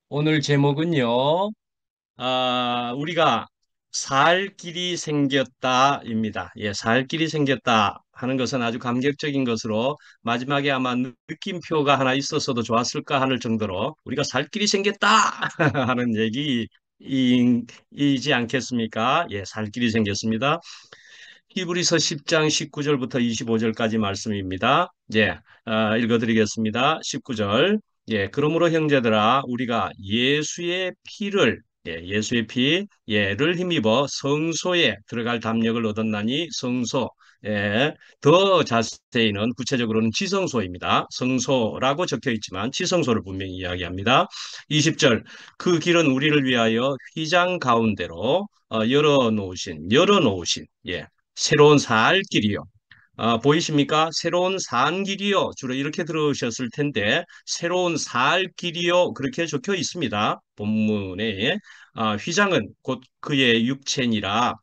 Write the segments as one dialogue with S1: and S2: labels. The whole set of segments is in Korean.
S1: 오늘 제목은요, 우리가 살 길이 생겼다입니다. 예, 살 길이 생겼다 하는 것은 아주 감격적인 것으로 마지막에 아마 느낌표가 하나 있었어도 좋았을까 하는 정도로 우리가 살 길이 생겼다 하는 얘기이지 않겠습니까? 예, 살 길이 생겼습니다. 히브리서 10장 19절부터 25절까지 말씀입니다. 예, 읽어드리겠습니다. 19절. 예, 그러므로 형제들아, 우리가 예수의 피를, 예수의 피, 예를 힘입어 성소에 들어갈 담력을 얻었나니 성소, 더 자세히는 구체적으로는 지성소입니다. 성소라고 적혀 있지만 지성소를 분명히 이야기합니다. 20절. 그 길은 우리를 위하여 휘장 가운데로 열어놓으신, 예, 새로운 살 길이요. 보이십니까? 새로운 산 길이요. 주로 이렇게 들으셨을 텐데, 새로운 살 길이요. 그렇게 적혀 있습니다. 본문에. 휘장은 곧 그의 육체니라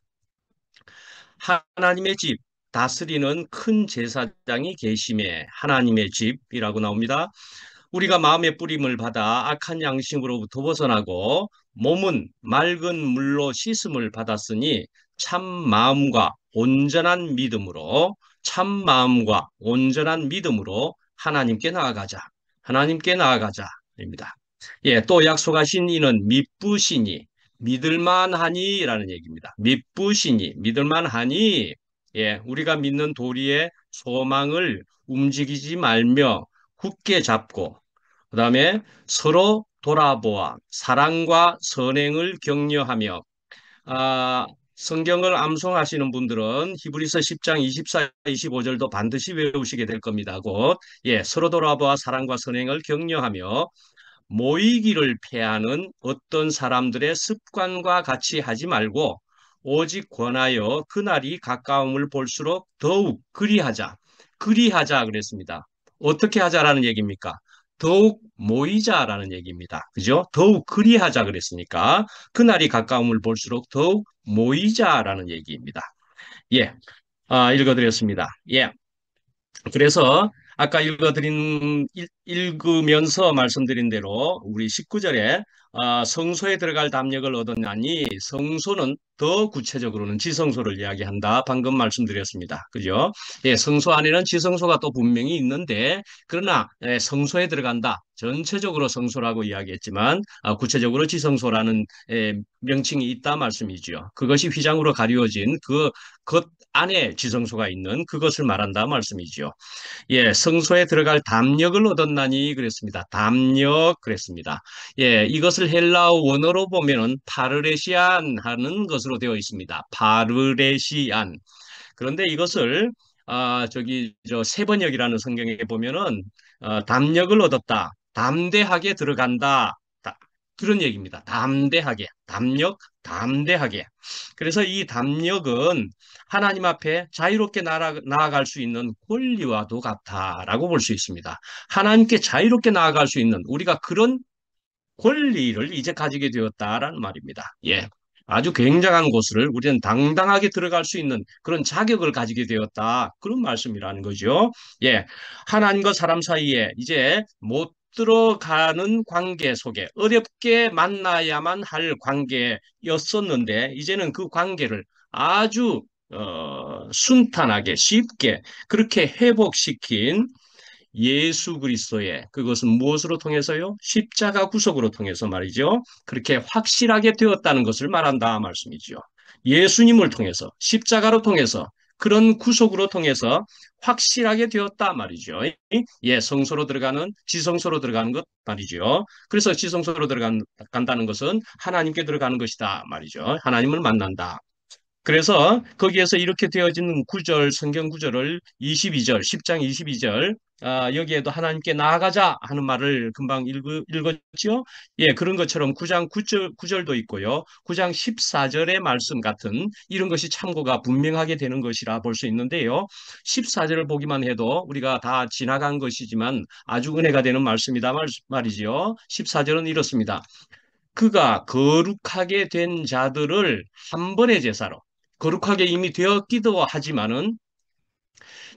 S1: 하나님의 집, 다스리는 큰 제사장이 계심에 하나님의 집이라고 나옵니다. 우리가 마음의 뿌림을 받아 악한 양심으로부터 벗어나고 몸은 맑은 물로 씻음을 받았으니 참 마음과 온전한 믿음으로 참 마음과 온전한 믿음으로 하나님께 나아가자. 하나님께 나아가자입니다. 예, 또 약속하신 이는 미쁘시니 믿을만하니라는 얘기입니다. 미쁘시니 믿을만하니 예, 우리가 믿는 도리의 소망을 움직이지 말며 굳게 잡고 그다음에 서로 돌아보아 사랑과 선행을 격려하며 성경을 암송하시는 분들은 히브리서 10장 24, 25절도 반드시 외우시게 될 겁니다. 곧 예, 서로 돌아보아 사랑과 선행을 격려하며 모이기를 패하는 어떤 사람들의 습관과 같이 하지 말고 오직 권하여 그날이 가까움을 볼수록 더욱 그리하자. 그리하자 그랬습니다. 어떻게 하자라는 얘기입니까? 더욱 모이자라는 얘기입니다. 그죠? 더욱 그리하자 그랬으니까 그날이 가까움을 볼수록 더욱 모이자라는 얘기입니다. 예, 읽어드렸습니다. 예. 그래서 아까 읽으면서 말씀드린 대로 우리 19절에 성소에 들어갈 담력을 얻었나니 성소는 더 구체적으로는 지성소를 이야기한다. 방금 말씀드렸습니다. 그죠? 예, 성소 안에는 지성소가 또 분명히 있는데 그러나 성소에 들어간다. 전체적으로 성소라고 이야기했지만 구체적으로 지성소라는 명칭이 있다 말씀이죠. 그것이 휘장으로 가리워진 것 안에 지성소가 있는 그것을 말한다 말씀이죠. 예, 성소에 들어갈 담력을 얻었나니 그랬습니다. 담력 그랬습니다. 예, 이것을 헬라어 원어로 보면은 파르레시안 하는 것으로 되어 있습니다. 파르레시안. 그런데 이것을 저기 저 세번역이라는 성경에 보면은 담력을 얻었다. 담대하게 들어간다. 그런 얘기입니다. 담대하게, 담력, 담대하게. 그래서 이 담력은 하나님 앞에 자유롭게 나아갈 수 있는 권리와도 같다라고 볼 수 있습니다. 하나님께 자유롭게 나아갈 수 있는 우리가 그런 권리를 이제 가지게 되었다라는 말입니다. 예. 아주 굉장한 곳을 우리는 당당하게 들어갈 수 있는 그런 자격을 가지게 되었다. 그런 말씀이라는 거죠. 예. 하나님과 사람 사이에 이제 못 들어가는 관계 속에 어렵게 만나야만 할 관계였었는데 이제는 그 관계를 아주 순탄하게 쉽게 그렇게 회복시킨 예수 그리스도의 그것은 무엇으로 통해서요? 십자가 구속으로 통해서 말이죠. 그렇게 확실하게 되었다는 것을 말한다 말씀이죠. 예수님을 통해서 십자가로 통해서 그런 구속으로 통해서 확실하게 되었다 말이죠. 예, 성소로 들어가는 지성소로 들어가는 것 말이죠. 그래서 지성소로 들어간다는 것은 하나님께 들어가는 것이다 말이죠. 하나님을 만난다. 그래서 거기에서 이렇게 되어진 구절, 성경 구절을 22절, 10장 22절, 여기에도 하나님께 나아가자 하는 말을 금방 읽었죠? 예, 그런 것처럼 9장 9절도 있고요. 9장 14절의 말씀 같은 이런 것이 참고가 분명하게 되는 것이라 볼 수 있는데요. 14절을 보기만 해도 우리가 다 지나간 것이지만 아주 은혜가 되는 말씀이다 말이죠. 14절은 이렇습니다. 그가 거룩하게 된 자들을 한 번의 제사로 거룩하게 이미 되었기도 하지만은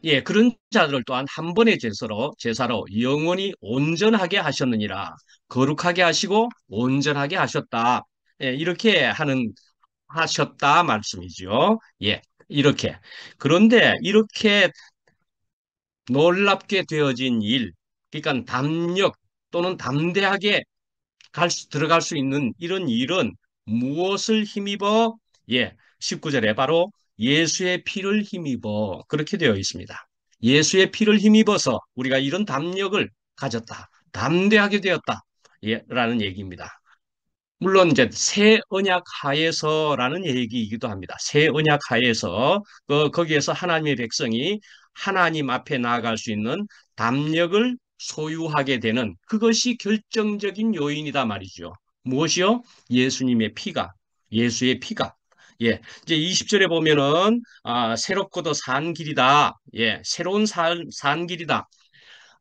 S1: 예, 그런 자들을 또한 한 번의 제사로 영원히 온전하게 하셨느니라. 거룩하게 하시고 온전하게 하셨다. 예, 이렇게 하셨다 말씀이죠. 예, 이렇게. 그런데 이렇게 놀랍게 되어진 일, 그러니까 담력 또는 담대하게 들어갈 수 있는 이런 일은 무엇을 힘입어? 예, 19절에 바로 예수의 피를 힘입어. 그렇게 되어 있습니다. 예수의 피를 힘입어서 우리가 이런 담력을 가졌다. 담대하게 되었다. 예, 라는 얘기입니다. 물론 이제 새 언약 하에서라는 얘기이기도 합니다. 새 언약 하에서 거기에서 하나님의 백성이 하나님 앞에 나아갈 수 있는 담력을 소유하게 되는 그것이 결정적인 요인이다 말이죠. 무엇이요? 예수님의 피가, 예수의 피가. 예, 이제 20절에 보면은 새롭고도 산 길이다. 예, 새로운 산 길이다.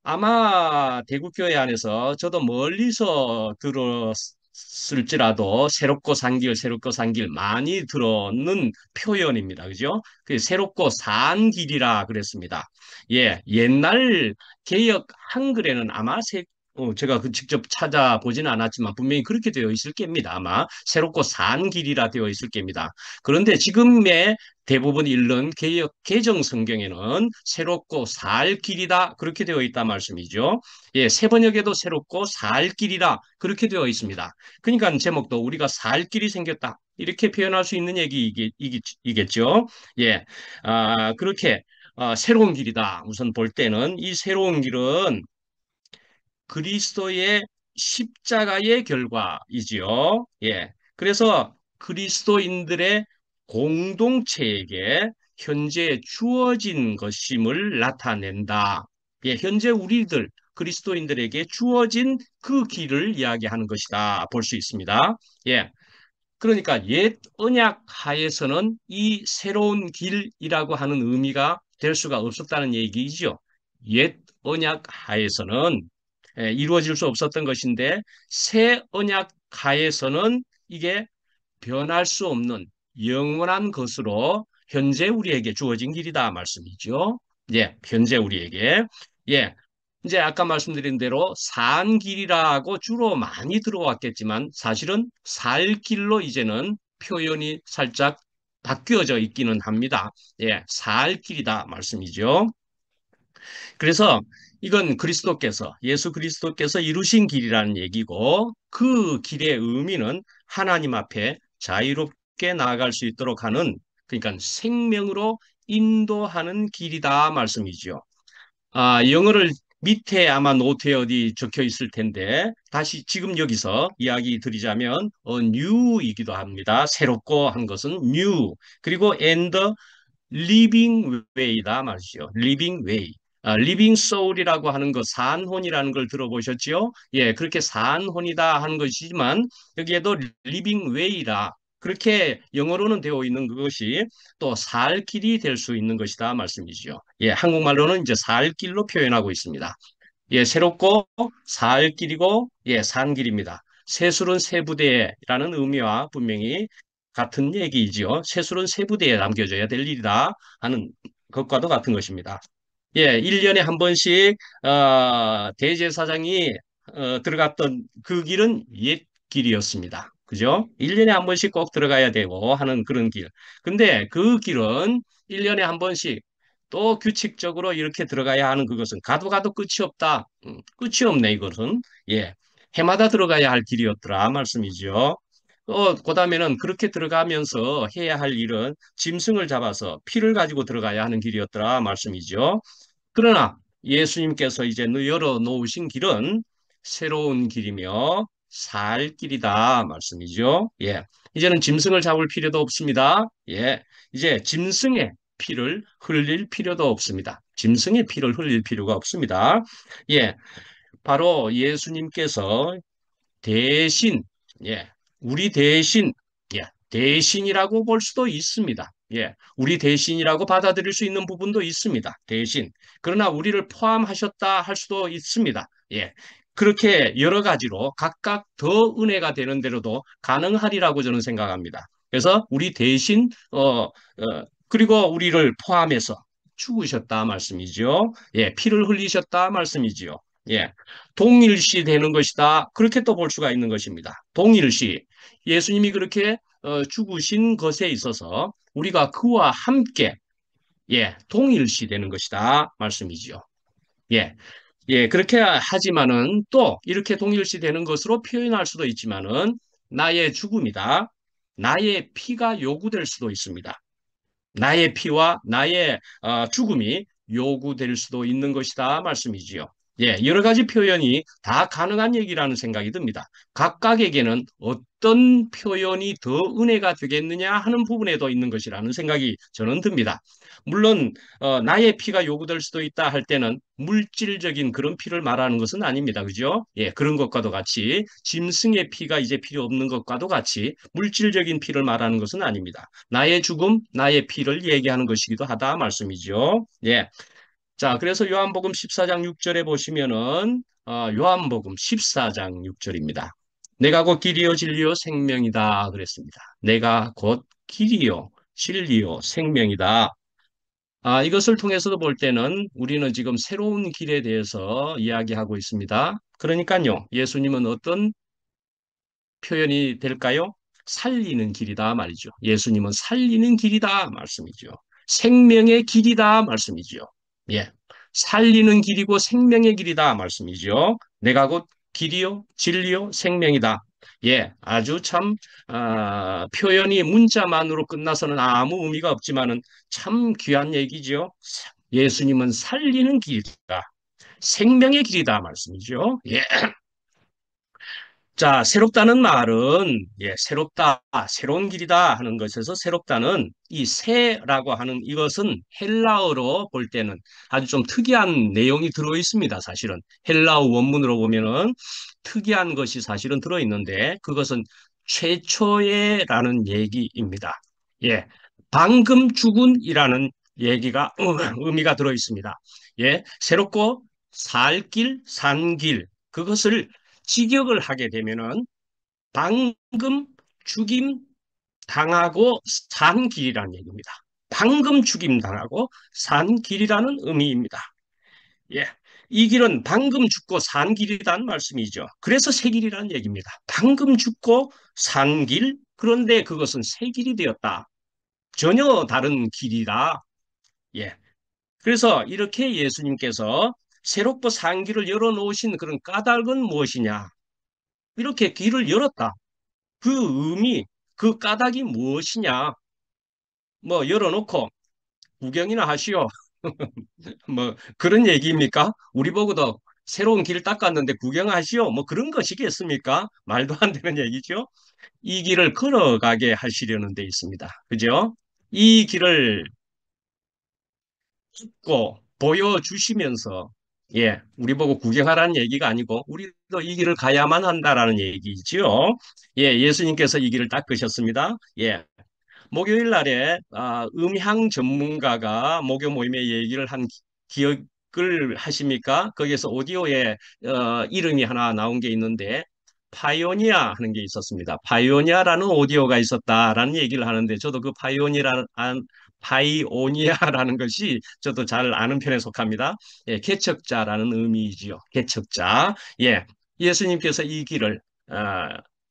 S1: 아마 대구교회 안에서 저도 멀리서 들었을지라도 새롭고 산 길 많이 들었는 표현입니다. 그죠? 그 새롭고 산 길이라 그랬습니다. 예, 옛날 개역 한글에는 아마 제가 그 직접 찾아보지는 않았지만 분명히 그렇게 되어 있을 겁니다. 아마 새롭고 산 길이라 되어 있을 겁니다. 그런데 지금의 대부분 읽는 개정 성경에는 새롭고 살 길이다 그렇게 되어 있단 말씀이죠. 예, 새 번역에도 새롭고 살 길이라 그렇게 되어 있습니다. 그러니까 제목도 우리가 살 길이 생겼다 이렇게 표현할 수 있는 얘기겠죠. 예, 그렇게 새로운 길이다. 우선 볼 때는 이 새로운 길은 그리스도의 십자가의 결과이지요. 예. 그래서 그리스도인들의 공동체에게 현재 주어진 것임을 나타낸다. 예, 현재 우리들 그리스도인들에게 주어진 그 길을 이야기하는 것이다. 볼 수 있습니다. 예. 그러니까 옛 언약 하에서는 이 새로운 길이라고 하는 의미가 될 수가 없었다는 얘기이죠. 옛 언약 하에서는 이루어질 수 없었던 것인데 새 언약 하에서는 이게 변할 수 없는 영원한 것으로 현재 우리에게 주어진 길이다 말씀이죠. 예, 현재 우리에게. 예. 이제 아까 말씀드린 대로 산 길이라고 주로 많이 들어왔겠지만 사실은 살 길로 이제는 표현이 살짝 바뀌어져 있기는 합니다. 예, 살 길이다 말씀이죠. 그래서 이건 예수 그리스도께서 이루신 길이라는 얘기고 그 길의 의미는 하나님 앞에 자유롭게 나아갈 수 있도록 하는 그러니까 생명으로 인도하는 길이다 말씀이죠. 영어를 밑에 아마 노트에 어디 적혀 있을 텐데 다시 지금 여기서 이야기 드리자면 new이기도 합니다. 새롭고 한 것은 new 그리고 and living way다 말이죠. living way. living soul이라고 하는 거 산혼이라는 걸 들어보셨죠? 예, 그렇게 산혼이다 하는 것이지만 여기에도 living way라 그렇게 영어로는 되어 있는 그것이 또 살 길이 될 수 있는 것이다 말씀이죠. 예, 한국말로는 이제 살 길로 표현하고 있습니다. 예, 새롭고 살 길이고 예, 산 길입니다. 새술은 세부대라는 의미와 분명히 같은 얘기이지요. 새술은 세부대에 남겨져야 될 일이다 하는 것과도 같은 것입니다. 예, 1년에 한 번씩 대제사장이 들어갔던 그 길은 옛 길이었습니다. 그죠? 1년에 한 번씩 꼭 들어가야 되고 하는 그런 길. 근데 그 길은 1년에 한 번씩 또 규칙적으로 이렇게 들어가야 하는 그것은 가도 가도 끝이 없다. 끝이 없네, 이것은. 예. 해마다 들어가야 할 길이었더라, 말씀이죠. 그다음에는 그렇게 들어가면서 해야 할 일은 짐승을 잡아서 피를 가지고 들어가야 하는 길이었더라, 말씀이죠. 그러나 예수님께서 이제 열어 놓으신 길은 새로운 길이며 살 길이다 말씀이죠. 예. 이제는 짐승을 잡을 필요도 없습니다. 예. 이제 짐승의 피를 흘릴 필요도 없습니다. 짐승의 피를 흘릴 필요가 없습니다. 예. 바로 예수님께서 대신, 예, 우리 대신, 예, 대신이라고 볼 수도 있습니다. 예, 우리 대신이라고 받아들일 수 있는 부분도 있습니다. 대신. 그러나 우리를 포함하셨다 할 수도 있습니다. 예, 그렇게 여러 가지로 각각 더 은혜가 되는 대로도 가능하리라고 저는 생각합니다. 그래서 우리 대신, 그리고 우리를 포함해서 죽으셨다 말씀이죠. 예, 피를 흘리셨다 말씀이지요. 예, 동일시 되는 것이다. 그렇게 또 볼 수가 있는 것입니다. 동일시. 예수님이 그렇게 죽으신 것에 있어서 우리가 그와 함께 예, 동일시 되는 것이다 말씀이지요. 예. 예, 그렇게 하지만은 또 이렇게 동일시 되는 것으로 표현할 수도 있지만은 나의 죽음이다. 나의 피가 요구될 수도 있습니다. 나의 피와 나의 죽음이 요구될 수도 있는 것이다 말씀이지요. 예, 여러 가지 표현이 다 가능한 얘기라는 생각이 듭니다. 각각에게는 어떤 표현이 더 은혜가 되겠느냐 하는 부분에도 있는 것이라는 생각이 저는 듭니다. 물론 나의 피가 요구될 수도 있다 할 때는 물질적인 그런 피를 말하는 것은 아닙니다. 그죠? 예, 그런 것과도 같이 짐승의 피가 이제 필요 없는 것과도 같이 물질적인 피를 말하는 것은 아닙니다. 나의 죽음, 나의 피를 얘기하는 것이기도 하다 말씀이죠. 예. 자, 그래서 요한복음 14장 6절에 보시면은 요한복음 14장 6절입니다. 내가 곧 길이요 진리요 생명이다 그랬습니다. 내가 곧 길이요 진리요 생명이다. 이것을 통해서도 볼 때는 우리는 지금 새로운 길에 대해서 이야기하고 있습니다. 그러니까요, 예수님은 어떤 표현이 될까요? 살리는 길이다 말이죠. 예수님은 살리는 길이다 말씀이죠. 생명의 길이다 말씀이죠. 예. 살리는 길이고 생명의 길이다 말씀이죠. 내가 곧 길이요, 진리요, 생명이다. 예, 아주 참 표현이 문자만으로 끝나서는 아무 의미가 없지만은 참 귀한 얘기죠. 예수님은 살리는 길이다. 생명의 길이다 말씀이죠. 예. 자, 새롭다는 말은, 예, 새롭다, 새로운 길이다 하는 것에서 새롭다는 이 새라고 하는 이것은 헬라어로 볼 때는 아주 좀 특이한 내용이 들어 있습니다, 사실은. 헬라어 원문으로 보면은 특이한 것이 사실은 들어 있는데 그것은 최초의라는 얘기입니다. 예, 방금 죽은이라는 얘기가, 의미가 들어 있습니다. 예, 새롭고 살 길, 산 길, 그것을 직역을 하게 되면은 방금 죽임 당하고 산 길이라는 얘기입니다. 방금 죽임 당하고 산 길이라는 의미입니다. 예. 이 길은 방금 죽고 산 길이라는 말씀이죠. 그래서 새 길이라는 얘기입니다. 방금 죽고 산 길, 그런데 그것은 새 길이 되었다. 전혀 다른 길이다. 예. 그래서 이렇게 예수님께서 새롭고 산 길을 열어놓으신 그런 까닭은 무엇이냐? 이렇게 길을 열었다. 그 의미, 그 까닭이 무엇이냐? 뭐 열어놓고 구경이나 하시오. 뭐 그런 얘기입니까? 우리 보고도 새로운 길 닦았는데 구경하시오. 뭐 그런 것이겠습니까? 말도 안 되는 얘기죠. 이 길을 걸어가게 하시려는 데 있습니다. 그죠? 이 길을 꼭 보여주시면서 예, 우리 보고 구경하라는 얘기가 아니고 우리도 이 길을 가야만 한다라는 얘기지요. 예, 예수님께서 이 길을 닦으셨습니다. 예, 목요일 날에 음향 전문가가 목요 모임에 얘기를 한 기억을 하십니까? 거기에서 오디오에 이름이 하나 나온 게 있는데 파이오니아 하는 게 있었습니다. 파이오니아라는 오디오가 있었다라는 얘기를 하는데 저도 그 파이오니아라는 것이 저도 잘 아는 편에 속합니다. 예, 개척자라는 의미이지요. 개척자. 예, 예수님께서 이 길을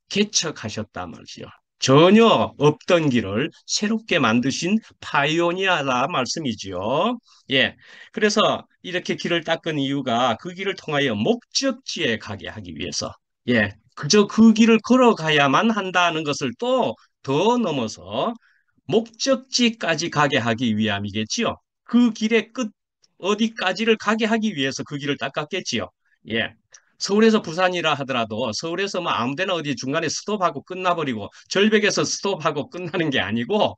S1: 개척하셨단 말이죠. 전혀 없던 길을 새롭게 만드신 파이오니아라 말씀이지요. 예. 그래서 이렇게 길을 닦은 이유가 그 길을 통하여 목적지에 가게 하기 위해서. 예. 그저 그 길을 걸어가야만 한다는 것을 또 더 넘어서 목적지까지 가게 하기 위함이겠지요. 그 길의 끝 어디까지를 가게 하기 위해서 그 길을 닦았겠지요. 예. 서울에서 부산이라 하더라도 서울에서 뭐 아무 데나 어디 중간에 스톱하고 끝나버리고 절벽에서 스톱하고 끝나는 게 아니고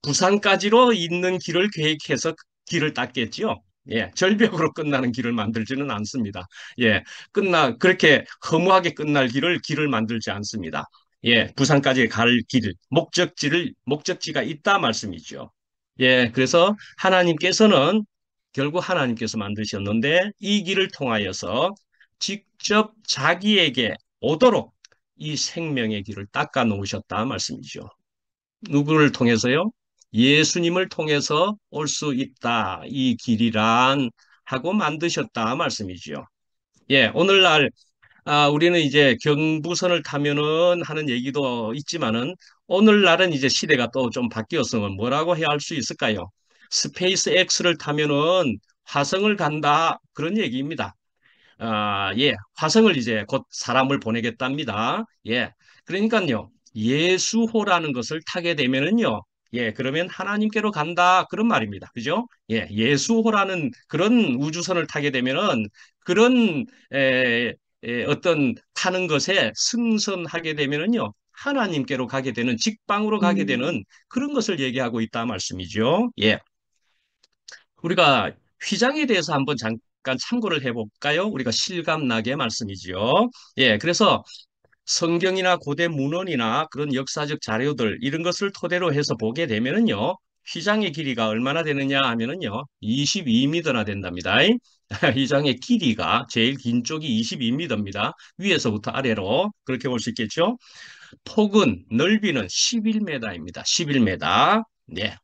S1: 부산까지로 있는 길을 계획해서 길을 닦겠지요. 예, 절벽으로 끝나는 길을 만들지는 않습니다. 예, 그렇게 허무하게 끝날 길을 만들지 않습니다. 예, 부산까지 갈 길, 목적지가 있다 말씀이죠. 예, 그래서 결국 하나님께서 만드셨는데 이 길을 통하여서 직접 자기에게 오도록 이 생명의 길을 닦아 놓으셨다 말씀이죠. 누구를 통해서요? 예수님을 통해서 올 수 있다. 이 길이란 하고 만드셨다 말씀이지요. 예, 오늘날 우리는 이제 경부선을 타면은 하는 얘기도 있지만은 오늘날은 이제 시대가 또 좀 바뀌었으면 뭐라고 해야 할 수 있을까요? 스페이스 X를 타면은 화성을 간다. 그런 얘기입니다. 예, 화성을 이제 곧 사람을 보내겠답니다. 예, 그러니까요, 예수호라는 것을 타게 되면은요, 예, 그러면 하나님께로 간다. 그런 말입니다. 그죠? 예, 예수호라는 그런 우주선을 타게 되면은 그런, 어떤 타는 것에 승선하게 되면은요, 하나님께로 가게 되는, 직방으로 가게 되는 그런 것을 얘기하고 있다 말씀이죠. 예. 우리가 휘장에 대해서 한번 잠깐 참고를 해볼까요? 우리가 실감나게 말씀이지요. 예, 그래서 성경이나 고대 문헌이나 그런 역사적 자료들 이런 것을 토대로 해서 보게 되면은요. 휘장의 길이가 얼마나 되느냐 하면은요. 22m나 된답니다. 휘장의 길이가 제일 긴 쪽이 22m입니다. 위에서부터 아래로 그렇게 볼 수 있겠죠. 폭은 넓이는 11m입니다. 11m. 네.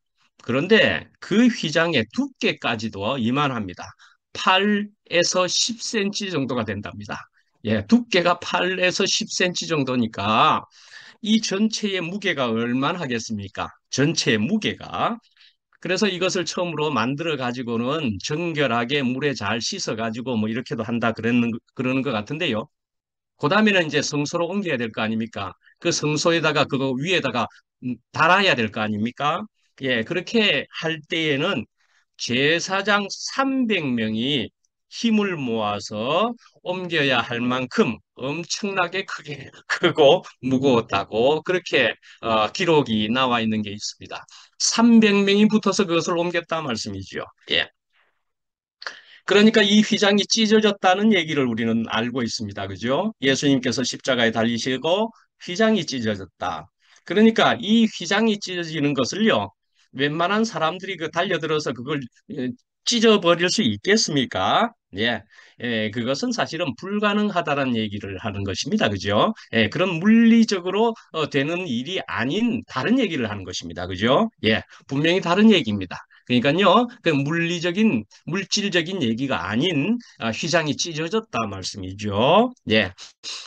S1: 그런데 그 휘장의 두께까지도 이만합니다. 8에서 10cm 정도가 된답니다. 예, 두께가 8에서 10cm 정도니까 이 전체의 무게가 얼마나 하겠습니까? 전체의 무게가. 그래서 이것을 처음으로 만들어 가지고는 정결하게 물에 잘 씻어 가지고 뭐 이렇게도 한다 그러는 것 같은데요. 그 다음에는 이제 성소로 옮겨야 될 거 아닙니까? 그 성소에다가 그거 위에다가 달아야 될 거 아닙니까? 예, 그렇게 할 때에는 제사장 300명이 힘을 모아서 옮겨야 할 만큼 엄청나게 크고 무거웠다고 그렇게 기록이 나와 있는 게 있습니다. 300명이 붙어서 그것을 옮겼다 말씀이죠. 예. 그러니까 이 휘장이 찢어졌다는 얘기를 우리는 알고 있습니다. 그죠? 예수님께서 십자가에 달리시고 휘장이 찢어졌다. 그러니까 이 휘장이 찢어지는 것을요, 웬만한 사람들이 그 달려들어서 그걸 찢어버릴 수 있겠습니까? 예, 예, 그것은 사실은 불가능하다는 얘기를 하는 것입니다. 그죠? 예, 그런 물리적으로 되는 일이 아닌 다른 얘기를 하는 것입니다. 그죠? 예, 분명히 다른 얘기입니다. 그러니까요, 그 물질적인 얘기가 아닌 휘장이 찢어졌다 말씀이죠. 예.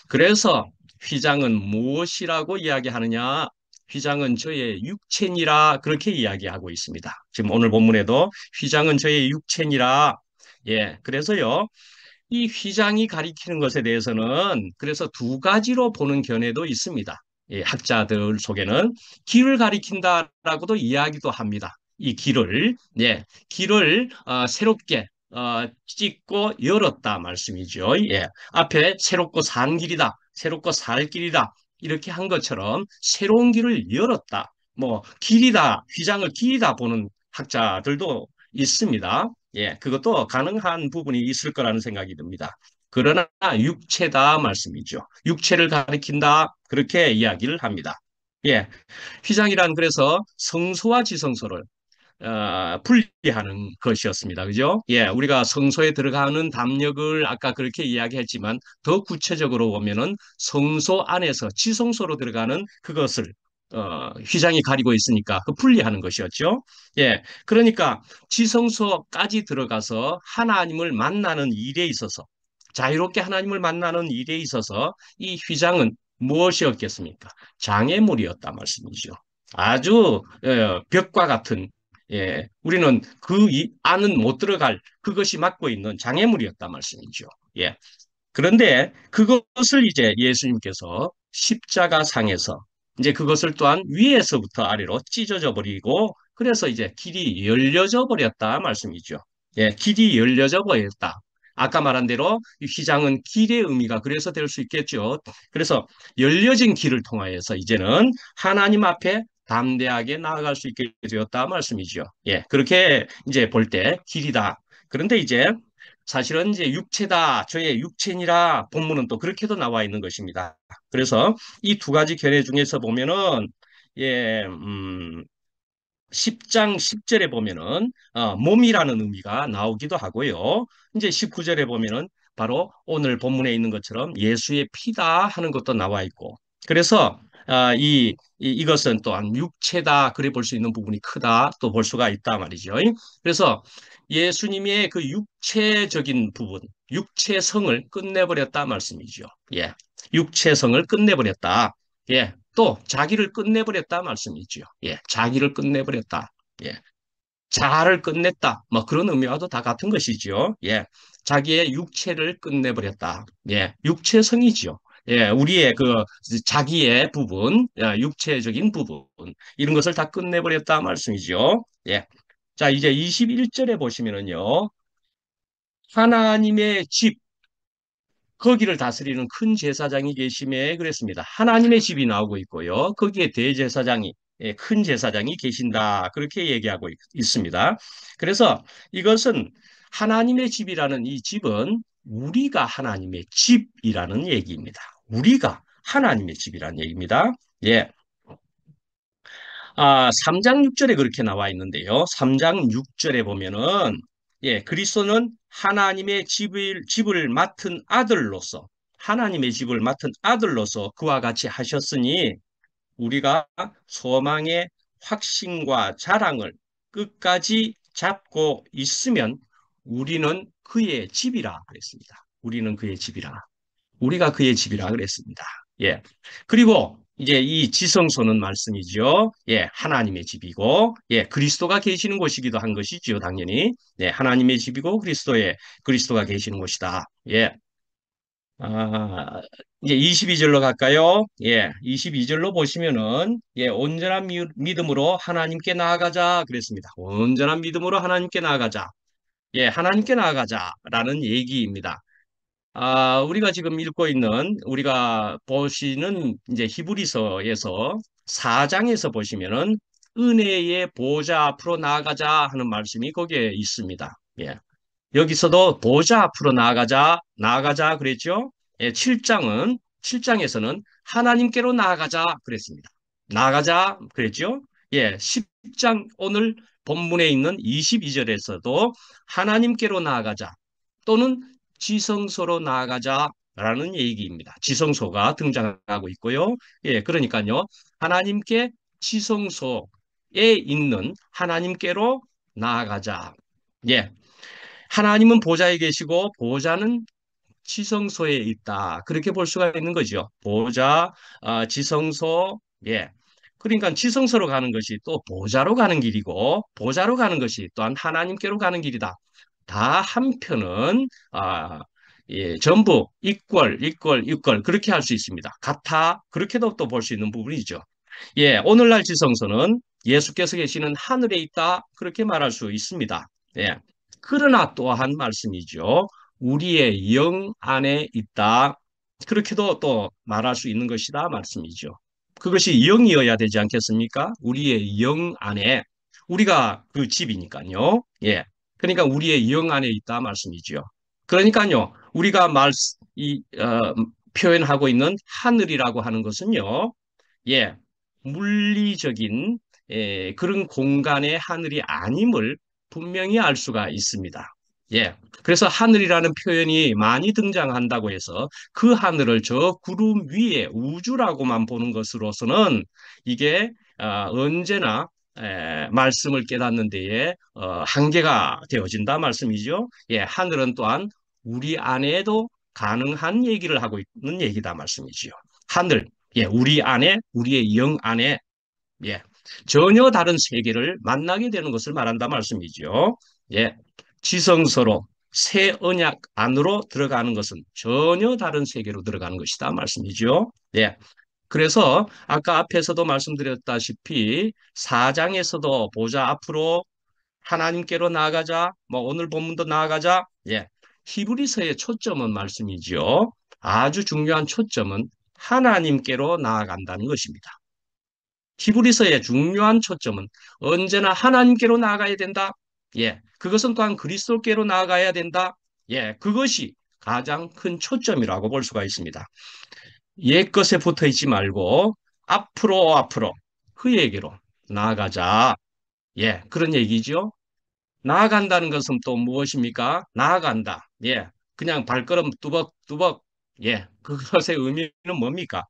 S1: 그래서 휘장은 무엇이라고 이야기하느냐? 휘장은 저의 육체니라 그렇게 이야기하고 있습니다. 지금 오늘 본문에도 휘장은 저의 육체니라. 예. 그래서요. 이 휘장이 가리키는 것에 대해서는 그래서 두 가지로 보는 견해도 있습니다. 예, 학자들 속에는 길을 가리킨다라고도 이야기도 합니다. 이 길을, 예, 길을 새롭게 찍고 열었다 말씀이죠. 예, 앞에 새롭고 산 길이다, 새롭고 살 길이다 이렇게 한 것처럼 새로운 길을 열었다. 뭐 길이다, 휘장을 길이다 보는 학자들도 있습니다. 예, 그것도 가능한 부분이 있을 거라는 생각이 듭니다. 그러나 육체다 말씀이죠. 육체를 가리킨다 그렇게 이야기를 합니다. 예, 휘장이란 그래서 성소와 지성소를 분리하는 것이었습니다. 그죠? 예, 우리가 성소에 들어가는 담력을 아까 그렇게 이야기했지만 더 구체적으로 보면은 성소 안에서 지성소로 들어가는 그것을 휘장이 가리고 있으니까 그 분리하는 것이었죠. 예, 그러니까 지성소까지 들어가서 하나님을 만나는 일에 있어서 자유롭게 하나님을 만나는 일에 있어서 이 휘장은 무엇이었겠습니까? 장애물이었다 말씀이죠. 아주 벽과 같은 우리는 그 안은 못 들어갈 그것이 맡고 있는 장애물이었단 말씀이죠. 예. 그런데 그것을 이제 예수님께서 십자가 상에서 이제 그것을 또한 위에서부터 아래로 찢어져 버리고 그래서 이제 길이 열려져 버렸다 말씀이죠. 예, 길이 열려져 버렸다. 아까 말한 대로 이 휘장은 길의 의미가 그래서 될 수 있겠죠. 그래서 열려진 길을 통하여서 이제는 하나님 앞에 담대하게 나아갈 수 있게 되었다 말씀이죠. 예, 그렇게 이제 볼 때 길이다. 그런데 이제 사실은 이제 육체다, 저의 육체니라 본문은 또 그렇게도 나와 있는 것입니다. 그래서 이 두 가지 견해 중에서 보면은 예, 10장 10절에 보면은 몸이라는 의미가 나오기도 하고요. 이제 19절에 보면은 바로 오늘 본문에 있는 것처럼 예수의 피다 하는 것도 나와 있고. 그래서 이것은 또한 육체다. 그래 볼 수 있는 부분이 크다. 또 볼 수가 있다 말이죠. 그래서 예수님의 그 육체적인 부분, 육체성을 끝내버렸다 말씀이죠. 예. 육체성을 끝내버렸다. 예. 또 자기를 끝내버렸다 말씀이죠. 예. 자기를 끝내버렸다. 예. 자아를 끝냈다. 뭐 그런 의미와도 다 같은 것이죠. 예. 자기의 육체를 끝내버렸다. 예. 육체성이죠. 예. 우리의 그 자기의 부분, 육체적인 부분, 이런 것을 다 끝내버렸다 말씀이죠. 예. 자, 이제 21절에 보시면은요. 하나님의 집, 거기를 다스리는 큰 제사장이 계심에 그랬습니다. 하나님의 집이 나오고 있고요. 거기에 대제사장이, 큰 제사장이 계신다. 그렇게 얘기하고 있습니다. 그래서 이것은 하나님의 집이라는 이 집은 우리가 하나님의 집이라는 얘기입니다. 우리가 하나님의 집이라는 얘기입니다. 예. 3장 6절에 그렇게 나와 있는데요. 3장 6절에 보면은, 예, 그리스도는 하나님의 집을 맡은 아들로서, 하나님의 집을 맡은 아들로서 그와 같이 하셨으니, 우리가 소망의 확신과 자랑을 끝까지 잡고 있으면 우리는 그의 집이라 그랬습니다. 우리는 그의 집이라. 우리가 그의 집이라 그랬습니다. 예. 그리고 이제 이 지성소는 말씀이죠. 예, 하나님의 집이고, 예, 그리스도가 계시는 곳이기도 한 것이지요, 당연히. 예, 하나님의 집이고 그리스도가 계시는 곳이다. 예. 아, 이제 22절로 갈까요? 예, 22절로 보시면은, 예, 온전한 믿음으로 하나님께 나아가자 그랬습니다. 온전한 믿음으로 하나님께 나아가자. 예, 하나님께 나아가자라는 얘기입니다. 우리가 지금 읽고 있는, 우리가 보시는 이제 히브리서에서 4장에서 보시면은 은혜의 보좌 앞으로 나아가자 하는 말씀이 거기에 있습니다. 예. 여기서도 보좌 앞으로 나아가자 그랬죠? 예, 7장에서는 하나님께로 나아가자 그랬습니다. 나아가자 그랬죠? 예, 10장 오늘 본문에 있는 22절에서도 하나님께로 나아가자 또는 지성소로 나아가자라는 얘기입니다. 지성소가 등장하고 있고요. 예, 그러니까요. 하나님께 지성소에 있는 하나님께로 나아가자. 예. 하나님은 보좌에 계시고 보좌는 지성소에 있다. 그렇게 볼 수가 있는 거죠. 보좌, 지성소, 예. 그러니까 지성소로 가는 것이 또 보좌로 가는 길이고 보좌로 가는 것이 또한 하나님께로 가는 길이다. 다 한편은 예, 전부 이퀄 그렇게 할 수 있습니다. 같아 그렇게도 또 볼 수 있는 부분이죠. 예, 오늘날 지성소는 예수께서 계시는 하늘에 있다. 그렇게 말할 수 있습니다. 예. 그러나 또한 말씀이죠. 우리의 영 안에 있다. 그렇게도 또 말할 수 있는 것이다. 말씀이죠. 그것이 영이어야 되지 않겠습니까? 우리의 영 안에. 우리가 그 집이니까요. 예. 그러니까 우리의 영 안에 있다. 말씀이죠. 그러니까요. 우리가 표현하고 있는 하늘이라고 하는 것은요. 예, 물리적인 그런 공간의 하늘이 아님을 분명히 알 수가 있습니다. 예, 그래서 하늘이라는 표현이 많이 등장한다고 해서 그 하늘을 저 구름 위에 우주라고만 보는 것으로서는 이게 언제나 말씀을 깨닫는 데에 한계가 되어진다 말씀이죠. 예, 하늘은 또한 우리 안에도 가능한 얘기를 하고 있는 얘기다 말씀이지요. 하늘, 예, 우리 안에, 우리의 영 안에, 예, 전혀 다른 세계를 만나게 되는 것을 말한다 말씀이죠. 예, 지성서로 새 언약 안으로 들어가는 것은 전혀 다른 세계로 들어가는 것이다 말씀이죠. 예. 그래서 아까 앞에서도 말씀드렸다시피 4장에서도 보좌 앞으로 하나님께로 나아가자, 뭐 오늘 본문도 나아가자. 예. 히브리서의 초점은 말씀이죠. 아주 중요한 초점은 하나님께로 나아간다는 것입니다. 히브리서의 중요한 초점은 언제나 하나님께로 나아가야 된다. 예. 그것은 또한 그리스도께로 나아가야 된다. 예. 그것이 가장 큰 초점이라고 볼 수가 있습니다. 옛것에 붙어 있지 말고 앞으로 그에게로 나아가자. 예. 그런 얘기죠. 나아간다는 것은 또 무엇입니까? 나아간다. 예. 그냥 발걸음 뚜벅뚜벅. 예. 그것의 의미는 뭡니까?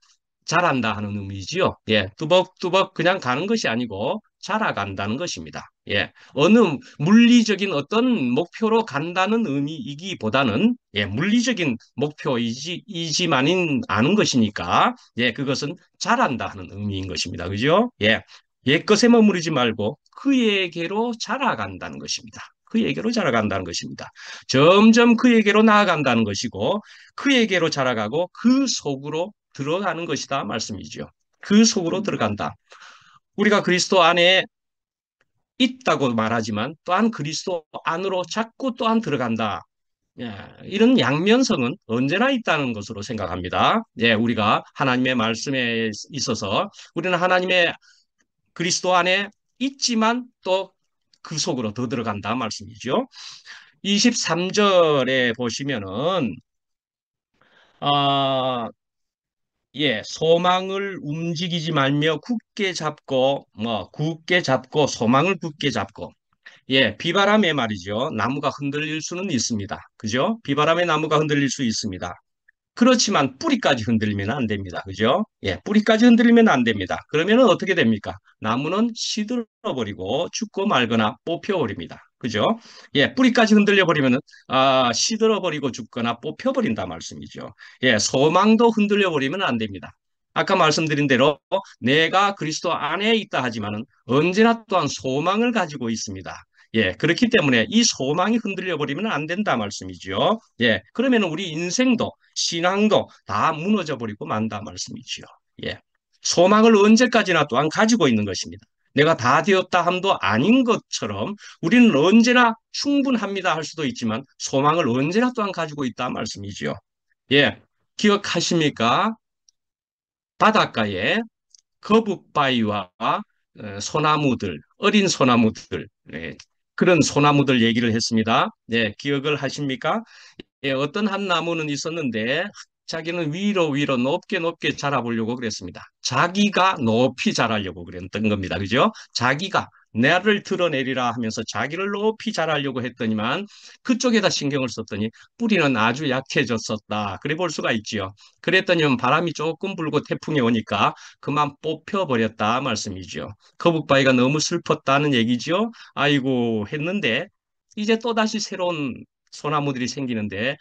S1: 자란다 하는 의미지요. 예, 뚜벅뚜벅 그냥 가는 것이 아니고 자라간다는 것입니다. 예, 어느 물리적인 어떤 목표로 간다는 의미이기보다는 예, 물리적인 목표이지만인 아는 것이니까 예, 그것은 자란다 하는 의미인 것입니다. 그죠? 예, 옛것에 머무르지 말고 그에게로 자라간다는 것입니다. 그에게로 자라간다는 것입니다. 점점 그에게로 나아간다는 것이고 그에게로 자라가고 그 속으로 들어가는 것이다 말씀이죠. 그 속으로 들어간다. 우리가 그리스도 안에 있다고 말하지만 또한 그리스도 안으로 자꾸 또한 들어간다. 예, 이런 양면성은 언제나 있다는 것으로 생각합니다. 예, 우리가 하나님의 말씀에 있어서 우리는 하나님의 그리스도 안에 있지만 또 그 속으로 더 들어간다 말씀이죠. 23절에 보시면은 아, 예, 소망을 움직이지 말며 굳게 잡고, 소망을 굳게 잡고, 예, 비바람에 말이죠. 나무가 흔들릴 수는 있습니다. 그죠? 비바람에 나무가 흔들릴 수 있습니다. 그렇지만 뿌리까지 흔들리면 안 됩니다. 그죠? 예, 뿌리까지 흔들리면 안 됩니다. 그러면 어떻게 됩니까? 나무는 시들어버리고 죽고 말거나 뽑혀버립니다. 그죠? 예, 뿌리까지 흔들려버리면은, 시들어버리고 죽거나 뽑혀버린다 말씀이죠. 예, 소망도 흔들려버리면 안 됩니다. 아까 말씀드린 대로 내가 그리스도 안에 있다 하지만은 언제나 또한 소망을 가지고 있습니다. 예, 그렇기 때문에 이 소망이 흔들려 버리면 안 된다 말씀이죠. 예, 그러면 우리 인생도 신앙도 다 무너져 버리고 만다 말씀이지요. 예. 소망을 언제까지나 또한 가지고 있는 것입니다. 내가 다 되었다 함도 아닌 것처럼 우리는 언제나 충분합니다 할 수도 있지만 소망을 언제나 또한 가지고 있다 말씀이지요. 예. 기억하십니까? 바닷가에 거북바위와 소나무들, 어린 소나무들, 예, 그런 소나무들 얘기를 했습니다. 예, 기억을 하십니까? 예, 어떤 한 나무는 있었는데 자기는 위로 높게 높게 자라보려고 그랬습니다. 자기가 높이 자라려고 그랬던 겁니다. 그죠? 자기가 나를 드러내리라 하면서 자기를 높이 자라려고 했더니만 그쪽에다 신경을 썼더니 뿌리는 아주 약해졌었다. 그래 볼 수가 있지요. 그랬더니 바람이 조금 불고 태풍이 오니까 그만 뽑혀버렸다 말씀이죠. 거북바위가 너무 슬펐다는 얘기죠. 아이고 했는데 이제 또다시 새로운 소나무들이 생기는데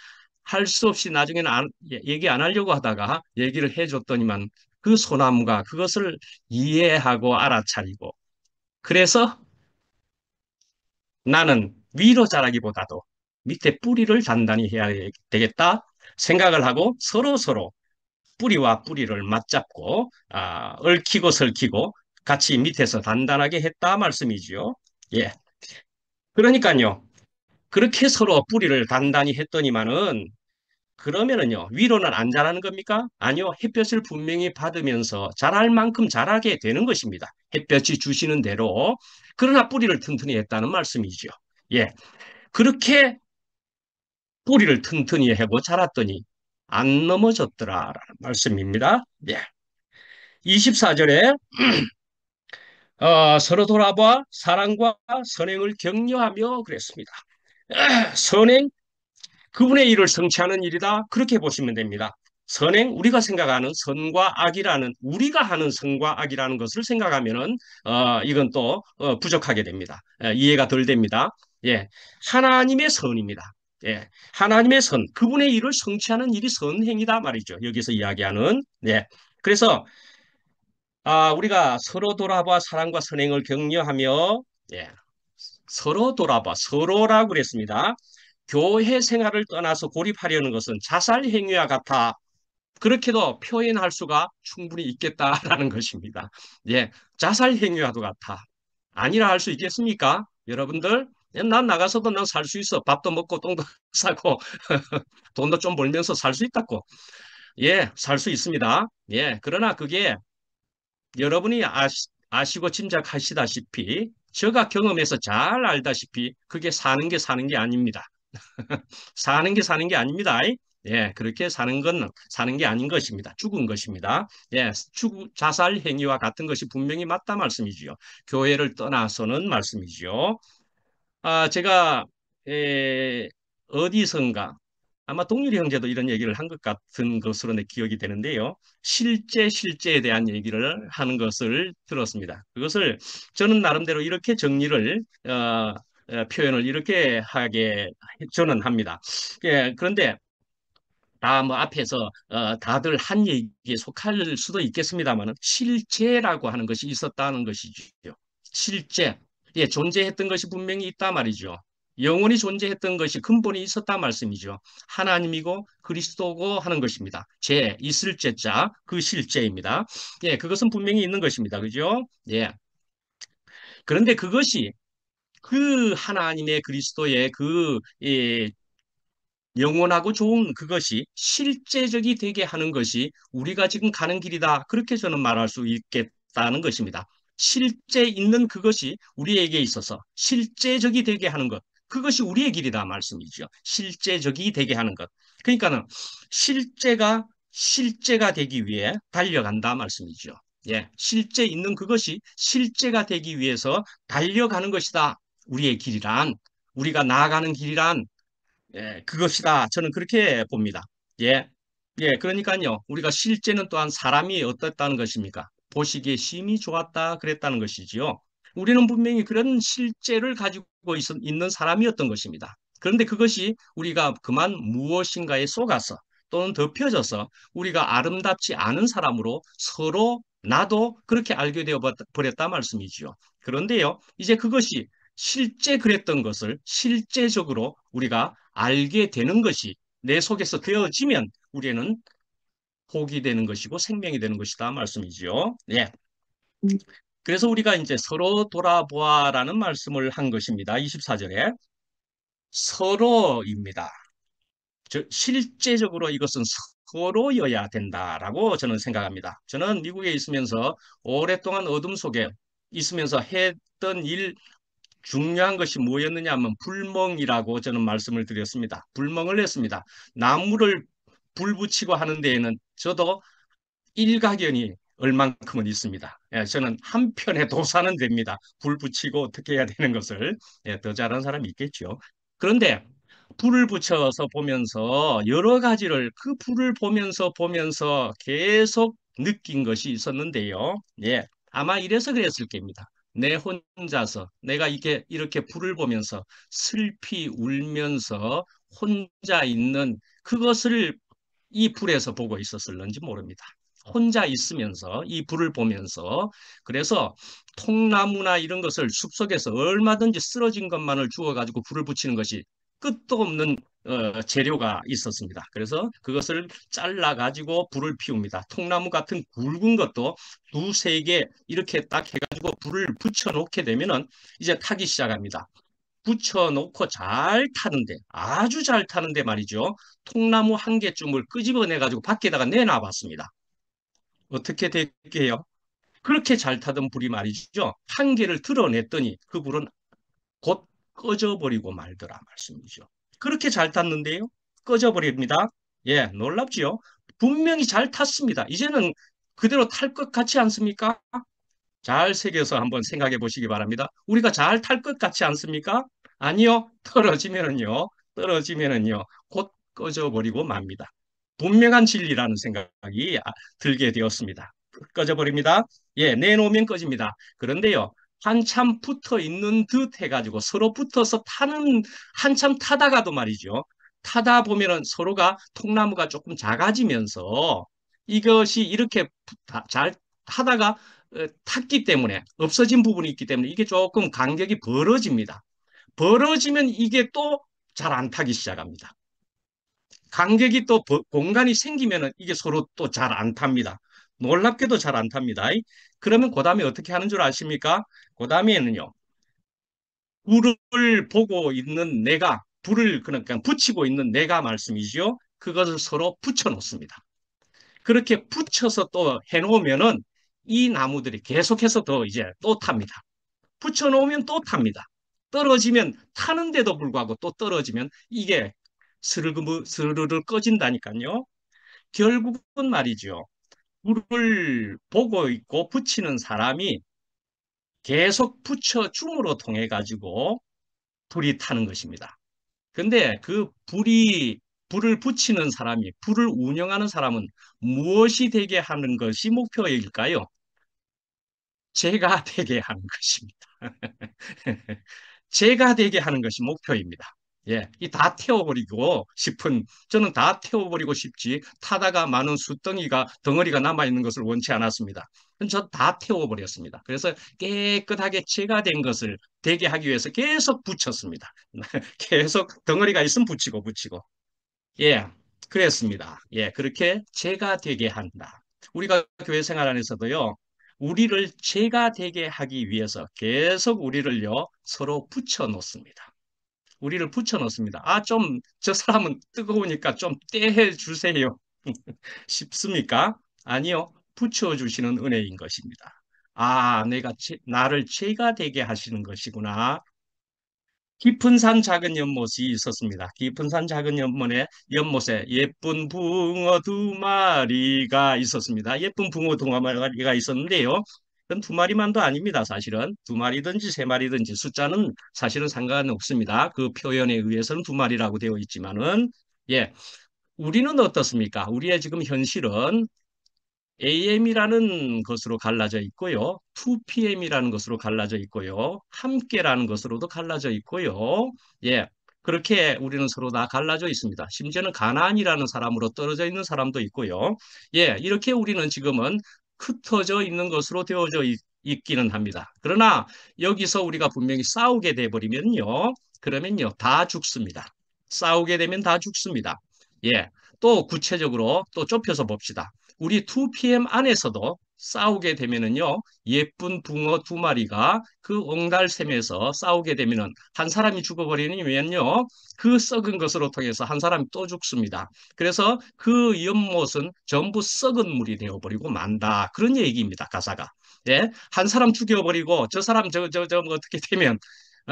S1: 할 수 없이 나중에는 얘기 안 하려고 하다가 얘기를 해줬더니만 그 소나무가 그것을 이해하고 알아차리고 그래서 나는 위로 자라기보다도 밑에 뿌리를 단단히 해야 되겠다 생각을 하고 서로 뿌리와 뿌리를 맞잡고 얽히고 설키고 같이 밑에서 단단하게 했다 말씀이지요. 예. 그러니까요. 그렇게 서로 뿌리를 단단히 했더니만은 그러면은요, 위로는 안 자라는 겁니까? 아니요, 햇볕을 분명히 받으면서 자랄 만큼 자라게 되는 것입니다. 햇볕이 주시는 대로. 그러나 뿌리를 튼튼히 했다는 말씀이죠. 예. 그렇게 뿌리를 튼튼히 하고 자랐더니 안 넘어졌더라라는 말씀입니다. 예. 24절에 서로 돌아봐 사랑과 선행을 격려하며 그랬습니다. 선행, 그분의 일을 성취하는 일이다. 그렇게 보시면 됩니다. 선행, 우리가 생각하는 선과 악이라는, 우리가 하는 선과 악이라는 것을 생각하면은, 이건 또, 부족하게 됩니다. 이해가 덜 됩니다. 예. 하나님의 선입니다. 예. 하나님의 선, 그분의 일을 성취하는 일이 선행이다 말이죠. 여기서 이야기하는. 예. 그래서, 우리가 서로 돌아봐 사랑과 선행을 격려하며, 예. 서로 돌아봐, 서로라고 그랬습니다. 교회 생활을 떠나서 고립하려는 것은 자살 행위와 같아. 그렇게도 표현할 수가 충분히 있겠다라는 것입니다. 예, 자살 행위와도 같아. 아니라 할 수 있겠습니까? 여러분들, 난 나가서도 난 살 수 있어. 밥도 먹고 똥도 싸고 돈도 좀 벌면서 살 수 있다고. 예, 살 수 있습니다. 예, 그러나 그게 여러분이 아시고 짐작하시다시피 제가 경험해서 잘 알다시피 그게 사는 게 아닙니다. 사는 게 아닙니다. 예, 그렇게 사는 건 사는 게 아닌 것입니다. 죽은 것입니다. 예, 자살 행위와 같은 것이 분명히 맞다 말씀이지요. 교회를 떠나서는 말씀이지요. 제가 어디선가 아마 동률이 형제도 이런 얘기를 한 것 같은 것으로 내 기억이 되는데요. 실제에 대한 얘기를 하는 것을 들었습니다. 그것을 저는 나름대로 이렇게 정리를 표현을 이렇게 하게 저는 합니다. 예, 그런데 다 뭐 앞에서 다들 한 얘기에 속할 수도 있겠습니다만은 실제라고 하는 것이 있었다는 것이죠. 실제. 예, 존재했던 것이 분명히 있다 말이죠. 영원히 존재했던 것이 근본이 있었다 말씀이죠. 하나님이고 그리스도고 하는 것입니다. 있을 제자, 그 실제입니다. 예, 그것은 분명히 있는 것입니다. 그죠? 예. 그런데 그것이 그 하나님의 그리스도의 예, 영원하고 좋은 그것이 실제적이 되게 하는 것이 우리가 지금 가는 길이다. 그렇게 저는 말할 수 있겠다는 것입니다. 실제 있는 그것이 우리에게 있어서 실제적이 되게 하는 것. 그것이 우리의 길이다 말씀이죠. 실제적이 되게 하는 것. 그러니까는 실제가 되기 위해 달려간다 말씀이죠. 예, 실제 있는 그것이 실제가 되기 위해서 달려가는 것이다. 우리의 길이란, 우리가 나아가는 길이란 예, 그것이다. 저는 그렇게 봅니다. 예. 예, 그러니까요. 우리가 실제는 또한 사람이 어떻다는 것입니까? 보시기에 심히 좋았다 그랬다는 것이지요. 우리는 분명히 그런 실제를 가지고 있는 사람이었던 것입니다. 그런데 그것이 우리가 그만 무엇인가에 속아서 또는 덮여져서 우리가 아름답지 않은 사람으로 서로 나도 그렇게 알게 되어 버렸다 말씀이지요. 그런데요, 이제 그것이 실제 그랬던 것을 실제적으로 우리가 알게 되는 것이 내 속에서 되어지면 우리는 복이 되는 것이고 생명이 되는 것이다 말씀이지요. 예. 그래서 우리가 이제 서로 돌아보아라는 말씀을 한 것입니다. 24절에 서로입니다. 실제적으로 이것은 서로여야 된다라고 저는 생각합니다. 저는 미국에 있으면서 오랫동안 어둠 속에 있으면서 했던 일 중요한 것이 뭐였느냐 하면 불멍이라고 저는 말씀을 드렸습니다. 불멍을 했습니다. 나무를 불 붙이고 하는 데에는 저도 일가견이 얼만큼은 있습니다. 예, 저는 한편의 도사는 됩니다. 불 붙이고 어떻게 해야 되는 것을 예, 더 잘하는 사람이 있겠죠. 그런데 불을 붙여서 보면서 여러 가지를 그 불을 보면서 계속 느낀 것이 있었는데요. 예, 아마 이래서 그랬을 겁니다. 내 혼자서 내가 이렇게 불을 보면서 슬피 울면서 혼자 있는 그것을 이 불에서 보고 있었을는지 모릅니다. 혼자 있으면서 이 불을 보면서 그래서 통나무나 이런 것을 숲속에서 얼마든지 쓰러진 것만을 주워가지고 불을 붙이는 것이 끝도 없는 재료가 있었습니다. 그래서 그것을 잘라가지고 불을 피웁니다. 통나무 같은 굵은 것도 두세 개 이렇게 딱 해가지고 불을 붙여놓게 되면은 이제 타기 시작합니다. 붙여놓고 잘 타는데, 아주 잘 타는데 말이죠. 통나무 한 개쯤을 끄집어내가지고 밖에다가 내놔봤습니다. 어떻게 될게요? 그렇게 잘 타던 불이 말이죠. 한 개를 드러냈더니 그 불은 곧 꺼져버리고 말더라 말씀이죠. 그렇게 잘 탔는데요. 꺼져버립니다. 예, 놀랍지요? 분명히 잘 탔습니다. 이제는 그대로 탈 것 같지 않습니까? 잘 새겨서 한번 생각해 보시기 바랍니다. 우리가 잘 탈 것 같지 않습니까? 아니요. 떨어지면은요, 곧 꺼져버리고 맙니다. 분명한 진리라는 생각이 들게 되었습니다. 꺼져버립니다. 예, 내놓으면 꺼집니다. 그런데요, 한참 붙어 있는 듯 해가지고 서로 붙어서 한참 타다가도 말이죠. 타다 보면은 서로가 통나무가 조금 작아지면서 이것이 이렇게 잘 타다가 탔기 때문에 없어진 부분이 있기 때문에 이게 조금 간격이 벌어집니다. 벌어지면 이게 또 잘 안 타기 시작합니다. 간격이 또 공간이 생기면 이게 서로 또 잘 안 탑니다. 놀랍게도 잘 안 탑니다. 그러면 그 다음에 어떻게 하는 줄 아십니까? 그 다음에는요. 불을 보고 있는 내가, 불을 그러니까 붙이고 있는 내가 말씀이지요. 그것을 서로 붙여 놓습니다. 그렇게 붙여서 또 해놓으면은 이 나무들이 계속해서 더 이제 또 탑니다. 붙여놓으면 또 탑니다. 떨어지면 타는데도 불구하고 또 떨어지면 이게 스르르 꺼진다니까요. 결국은 말이죠. 불을 보고 있고 붙이는 사람이 계속 붙여줌으로 통해 가지고 불이 타는 것입니다. 근데 그 불이 불을 붙이는 사람이, 불을 운영하는 사람은 무엇이 되게 하는 것이 목표일까요? 제가 되게 하는 것입니다. 제가 되게 하는 것이 목표입니다. 예, 이 다 태워버리고 싶은, 저는 다 태워버리고 싶지, 타다가 많은 덩어리가 남아있는 것을 원치 않았습니다. 저 다 태워버렸습니다. 그래서 깨끗하게 제가 된 것을 되게 하기 위해서 계속 붙였습니다. 계속 덩어리가 있으면 붙이고. 예, 그랬습니다. 예, 그렇게 제가 되게 한다. 우리가 교회 생활 안에서도요, 우리를 제가 되게 하기 위해서 계속 우리를요, 서로 붙여 놓습니다. 우리를 붙여 놓습니다. 아, 저 사람은 뜨거우니까 좀 떼해 주세요. 싶습니까? 아니요. 붙여주시는 은혜인 것입니다. 아, 나를 제가 되게 하시는 것이구나. 깊은 산 작은 연못이 있었습니다. 깊은 산 작은 연못에 예쁜 붕어 두 마리가 있었습니다. 예쁜 붕어 두 마리가 있었는데요. 그건 두 마리만도 아닙니다. 사실은 두 마리든지 세 마리든지 숫자는 사실은 상관없습니다. 그 표현에 의해서는 두 마리라고 되어 있지만은 예, 우리는 어떻습니까? 우리의 지금 현실은 AM이라는 것으로 갈라져 있고요. 2PM이라는 것으로 갈라져 있고요. 함께라는 것으로도 갈라져 있고요. 예. 그렇게 우리는 서로 다 갈라져 있습니다. 심지어는 가나안이라는 사람으로 떨어져 있는 사람도 있고요. 예, 이렇게 우리는 지금은 흩어져 있는 것으로 있기는 합니다. 그러나 여기서 우리가 분명히 싸우게 돼 버리면요. 그러면요. 다 죽습니다. 싸우게 되면 다 죽습니다. 예. 또 구체적으로 또 좁혀서 봅시다. 우리 2PM 안에서도 싸우게 되면은요, 예쁜 붕어 두 마리가 그 옹달샘에서 싸우게 되면은 한 사람이 죽어버리면요, 그 썩은 것으로 통해서 한 사람이 또 죽습니다. 그래서 그 연못은 전부 썩은 물이 되어버리고 만다. 그런 얘기입니다, 가사가. 예, 한 사람 죽여버리고 저 사람 어떻게 되면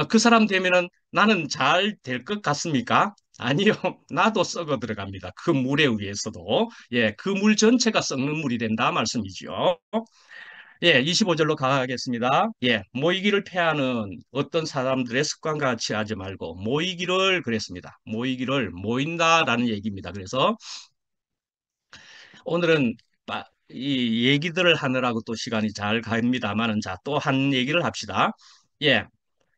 S1: 그 사람 되면은 나는 잘 될 것 같습니까? 아니요. 나도 썩어 들어갑니다. 그 물에 의해서도. 예, 그 물 전체가 썩는 물이 된다 말씀이죠. 예, 25절로 가겠습니다. 예, 모이기를 패하는 어떤 사람들의 습관과 같이 하지 말고 모이기를 그랬습니다. 모인다라는 얘기입니다. 그래서 오늘은 이 얘기들을 하느라고 또 시간이 잘 갑니다만은 자, 또 한 얘기를 합시다. 예.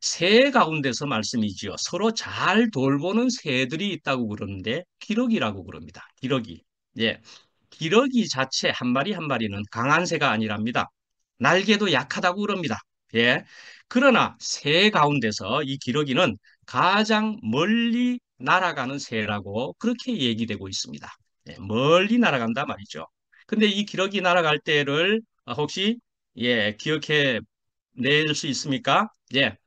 S1: 새 가운데서 말씀이지요. 서로 잘 돌보는 새들이 있다고 그러는데 기러기라고 그럽니다. 기러기. 예. 기러기 자체 한 마리 한 마리는 강한 새가 아니랍니다. 날개도 약하다고 그럽니다. 예. 그러나 새 가운데서 이 기러기는 가장 멀리 날아가는 새라고 그렇게 얘기되고 있습니다. 예, 멀리 날아간다 말이죠. 근데 이 기러기 날아갈 때를 혹시 기억해 낼 수 있습니까? 예.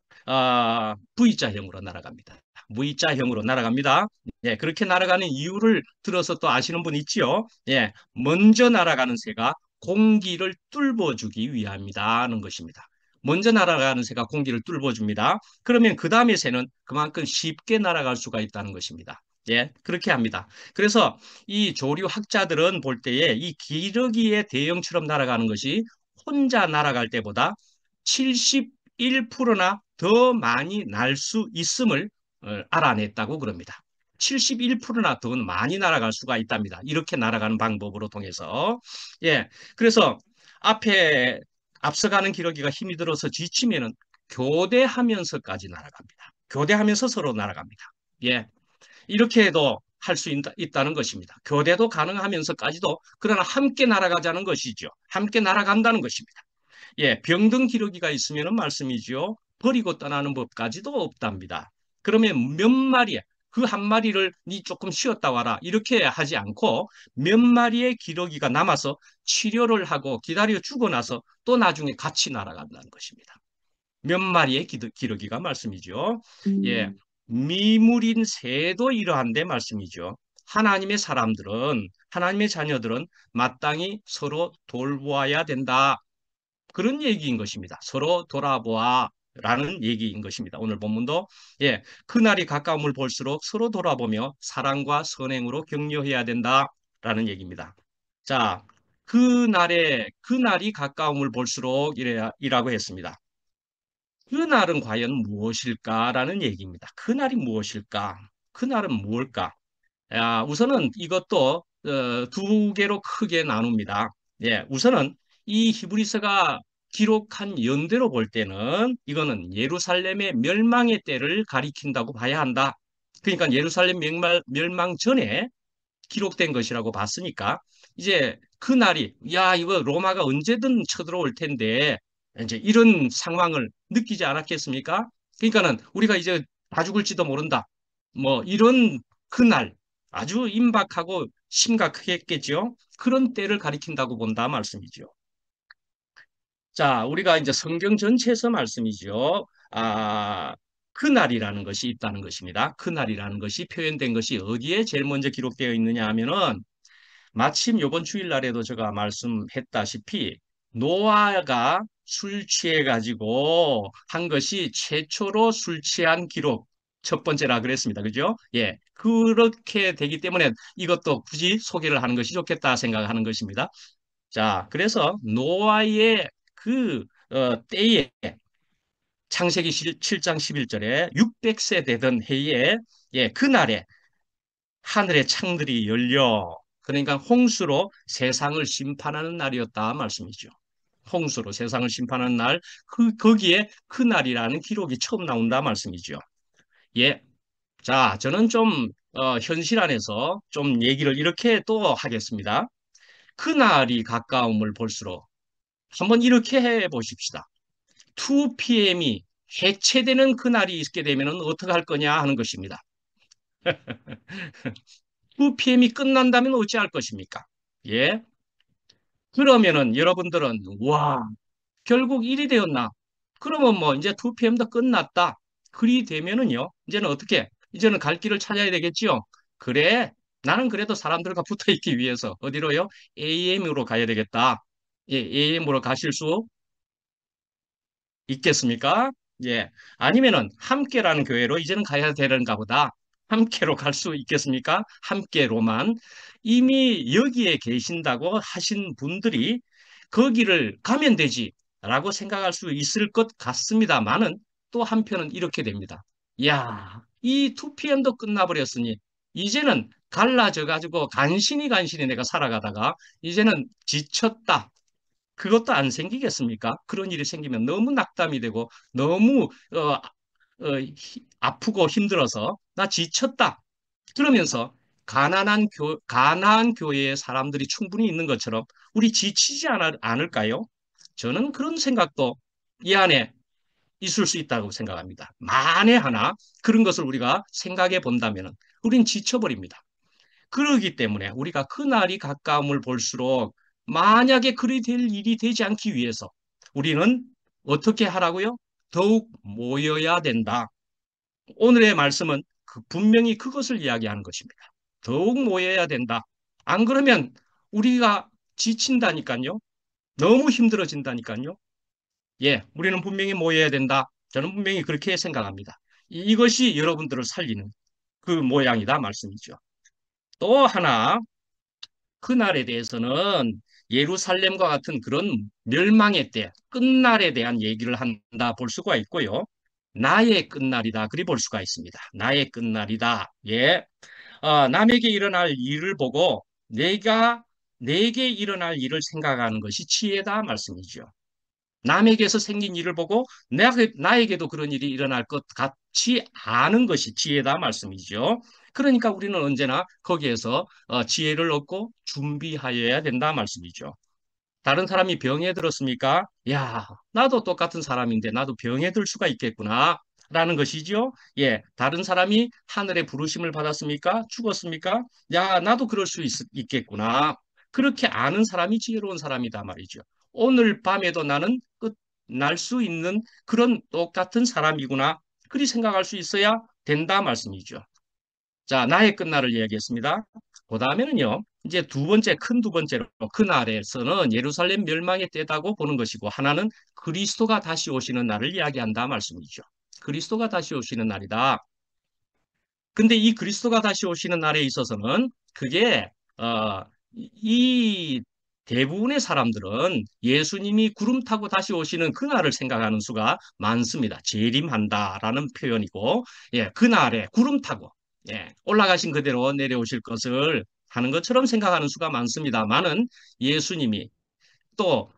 S1: V자형으로 날아갑니다. V자형으로 날아갑니다. 예, 그렇게 날아가는 이유를 들어서 또 아시는 분 있지요? 예, 먼저 날아가는 새가 공기를 뚫어주기 위함이다는 것입니다. 먼저 날아가는 새가 공기를 뚫어줍니다. 그러면 그 다음에 새는 그만큼 쉽게 날아갈 수가 있다는 것입니다. 예, 그렇게 합니다. 그래서 이 조류학자들은 볼 때에 이 기러기의 대형처럼 날아가는 것이 혼자 날아갈 때보다 71%나 더 많이 날 수 있음을 알아냈다고 그럽니다. 71%나 더 많이 날아갈 수가 있답니다. 이렇게 날아가는 방법으로 통해서. 예. 그래서 앞에 앞서가는 기러기가 힘이 들어서 지치면은 교대하면서까지 날아갑니다. 교대하면서 서로 날아갑니다. 예. 이렇게 해도 할 수 있다는 것입니다. 교대도 가능하면서까지도 그러나 함께 날아가자는 것이죠. 함께 날아간다는 것입니다. 예, 병든 기러기가 있으면 말씀이지요. 버리고 떠나는 법까지도 없답니다. 그러면 몇 마리, 그 한 마리를 니 조금 쉬었다 와라. 이렇게 하지 않고 몇 마리의 기러기가 남아서 치료를 하고 기다려 주고 나서 또 나중에 같이 날아간다는 것입니다. 몇 마리의 기러기가 말씀이죠. 예, 미물인 새도 이러한데 말씀이죠. 하나님의 자녀들은 마땅히 서로 돌보아야 된다. 그런 얘기인 것입니다. 서로 돌아보아. 라는 얘기인 것입니다. 오늘 본문도 예, 그날이 가까움을 볼수록 서로 돌아보며 사랑과 선행으로 격려해야 된다라는 얘기입니다. 자, 그날이 가까움을 볼수록 이라고 했습니다. 그날은 과연 무엇일까라는 얘기입니다. 그날이 무엇일까? 그날은 무엇일까? 우선은 이것도 두 개로 크게 나눕니다. 예, 우선은 이 히브리서가 기록한 연대로 볼 때는 이거는 예루살렘의 멸망의 때를 가리킨다고 봐야 한다. 그러니까 예루살렘 멸망 전에 기록된 것이라고 봤으니까 이제 그 날이 야 이거 로마가 언제든 쳐들어올 텐데 이제 이런 상황을 느끼지 않았겠습니까? 그러니까는 우리가 이제 다 죽을지도 모른다. 뭐 이런 그날 아주 임박하고 심각했겠죠. 그런 때를 가리킨다고 본다 말씀이죠. 자, 우리가 이제 성경 전체에서 말씀이죠. 그날이라는 것이 있다는 것입니다. 그날이라는 것이 표현된 것이 어디에 제일 먼저 기록되어 있느냐 하면은 마침 이번 주일날에도 제가 말씀했다시피 노아가 술 취해가지고 한 것이 최초로 술 취한 기록 첫 번째라 그랬습니다. 그죠? 예. 그렇게 되기 때문에 이것도 굳이 소개를 하는 것이 좋겠다 생각하는 것입니다. 자, 그래서 노아의 때에 창세기 7장 11절에 600세 되던 해에 예, 그날에 하늘의 창들이 열려 그러니까 홍수로 세상을 심판하는 날이었다 말씀이죠. 홍수로 세상을 심판하는 날, 거기에 그날이라는 기록이 처음 나온다 말씀이죠. 예. 자, 저는 좀, 현실 안에서 좀 얘기를 이렇게 또 하겠습니다. 그날이 가까움을 볼수록 한번 이렇게 해 보십시다. 2PM이 해체되는 그날이 있게 되면 어떻게 할 거냐 하는 것입니다. 2PM이 끝난다면 어찌할 것입니까? 예. 그러면은 여러분들은 와 결국 일이 되었나? 그러면 뭐 이제 2PM도 끝났다. 그리 되면은요. 이제는 어떻게? 이제는 갈 길을 찾아야 되겠지요. 그래. 나는 그래도 사람들과 붙어 있기 위해서 어디로요? AM으로 가야 되겠다. 예, AM으로 가실 수 있겠습니까? 예. 아니면은 함께라는 교회로 이제는 가야 되는가 보다. 함께로 갈 수 있겠습니까? 함께로만. 이미 여기에 계신다고 하신 분들이 거기를 가면 되지라고 생각할 수 있을 것 같습니다만은 또 한편은 이렇게 됩니다. 야, 이 2PM도 끝나버렸으니 이제는 갈라져 가지고 간신히 내가 살아가다가 이제는 지쳤다. 그것도 안 생기겠습니까? 그런 일이 생기면 너무 낙담이 되고 너무 아프고 힘들어서 나 지쳤다. 그러면서 가난한 교회의 사람들이 충분히 있는 것처럼 우리 지치지 않을까요? 저는 그런 생각도 이 안에 있을 수 있다고 생각합니다. 만에 하나 그런 것을 우리가 생각해 본다면 우린 지쳐버립니다. 그러기 때문에 우리가 그날이 가까움을 볼수록 만약에 그리 될 일이 되지 않기 위해서 우리는 어떻게 하라고요? 더욱 모여야 된다. 오늘의 말씀은 분명히 그것을 이야기하는 것입니다. 더욱 모여야 된다. 안 그러면 우리가 지친다니까요. 너무 힘들어진다니까요. 예, 우리는 분명히 모여야 된다. 저는 분명히 그렇게 생각합니다. 이것이 여러분들을 살리는 그 모양이다 말씀이죠. 또 하나 그날에 대해서는 예루살렘과 같은 그런 멸망의 때, 끝날에 대한 얘기를 한다 볼 수가 있고요. 나의 끝날이다. 그리 볼 수가 있습니다. 나의 끝날이다. 예. 남에게 일어날 일을 보고 내게 일어날 일을 생각하는 것이 지혜다 말씀이죠. 남에게서 생긴 일을 보고 나에게도 그런 일이 일어날 것 같지 않은 것이 지혜다 말씀이죠. 그러니까 우리는 언제나 거기에서 지혜를 얻고 준비하여야 된다 말씀이죠. 다른 사람이 병에 들었습니까? 야, 나도 똑같은 사람인데 나도 병에 들 수가 있겠구나. 라는 것이죠. 예, 다른 사람이 하늘의 부르심을 받았습니까? 죽었습니까? 야, 나도 그럴 수 있겠구나. 그렇게 아는 사람이 지혜로운 사람이다 말이죠. 오늘 밤에도 나는 끝날 수 있는 그런 똑같은 사람이구나. 그리 생각할 수 있어야 된다 말씀이죠. 자, 나의 끝날을 이야기했습니다. 그 다음에는요, 이제 큰 두 번째로, 그날에서는 예루살렘 멸망의 때다고 보는 것이고, 하나는 그리스도가 다시 오시는 날을 이야기한다 말씀이죠. 그리스도가 다시 오시는 날이다. 근데 이 그리스도가 다시 오시는 날에 있어서는 그게, 이 대부분의 사람들은 예수님이 구름 타고 다시 오시는 그날을 생각하는 수가 많습니다. 재림한다라는 표현이고, 예, 그날에 구름 타고. 예, 올라가신 그대로 내려오실 것을 하는 것처럼 생각하는 수가 많습니다만은 예수님이 또